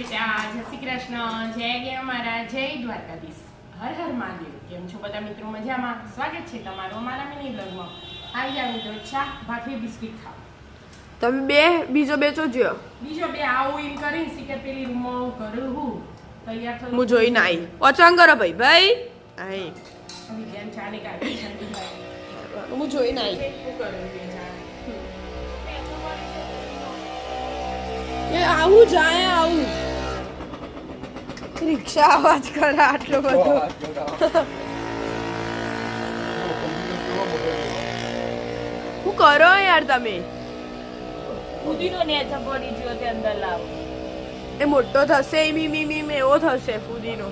બેટા, જય શ્રી કૃષ્ણ, જય ગેમ મારા, જય દ્વારકાધીશ, હર હર મહાદેવ. કેમ છો બધા મિત્રો? મજામાં? સ્વાગત છે તમારું અમારા મિની બ્લોગમાં. આવી જાવ મિત્રો, ચા ભાખરી બિસ્કિટ ખાઓ. તમે બે બીજો બે જોજો. બીજો બે આવું એમ કરીને શીખર પેલી રૂમમાં કરું હું તૈયાર થયું. હું જોઈને આવી ઓચાંગ કરો ભાઈ ભાઈ આઈ વિજ્ઞાન ચાલે કાઢી ઠંડી થાય. હું જોઈને આવી શું કરું બેટા? એ આવું જાય આવું રિક્ષા અવાજ કરે આટલો બધો શું કરો યાર તમે? ફુદીનો નેચા પડી ગયો તે અંદર લાવો. એ મોટો થશે મી એવો થશે ફુદીનો.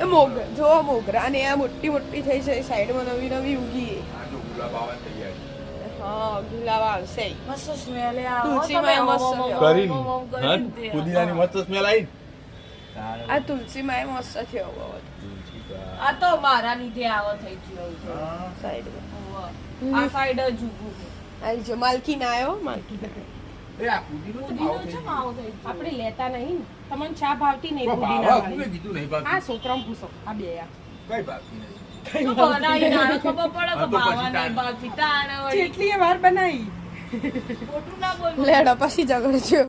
એ જો મોગરા ને આ મોટી મોટી થઈ છે સાઈડમાં નવી નવી ઉગી. હા ગુલાબ આવશે. મસ્ત સ્મેલ આવે. તુલસીમાં મસ્ત પુદીનાની મસ્ત સ્મેલ આવી. આ તુલસીમાં મસ્ત થયો બહુ. આ તો મારા લીધે આવો થઈ ગયો છે. સાઈડમાં આ સાઈડ જ ઊભું છે. આ જો માલકી ના આવ્યો માલકી એ આ પુદીનો ફુદીનો ચમ આવો થઈ ગયો? આપણે લેતા નહીં ને. તમને ચા ભાવતી નહીં ભાવ પુદીના કોને વાળી? કીધું નહીં ભાવતી? આ છોકરાને પૂછો, આ બે આ. કઈ ભાવતી નહીં. શું બનાવી નાનો ખબર પડે કે હા તો પછી ભાવા નહીં તાણ. ભાવતી. તાણ વળી. કેટલી વાર બનાવી. ખોટું ના બોલવું. લેડો પછી ઝઘડજો.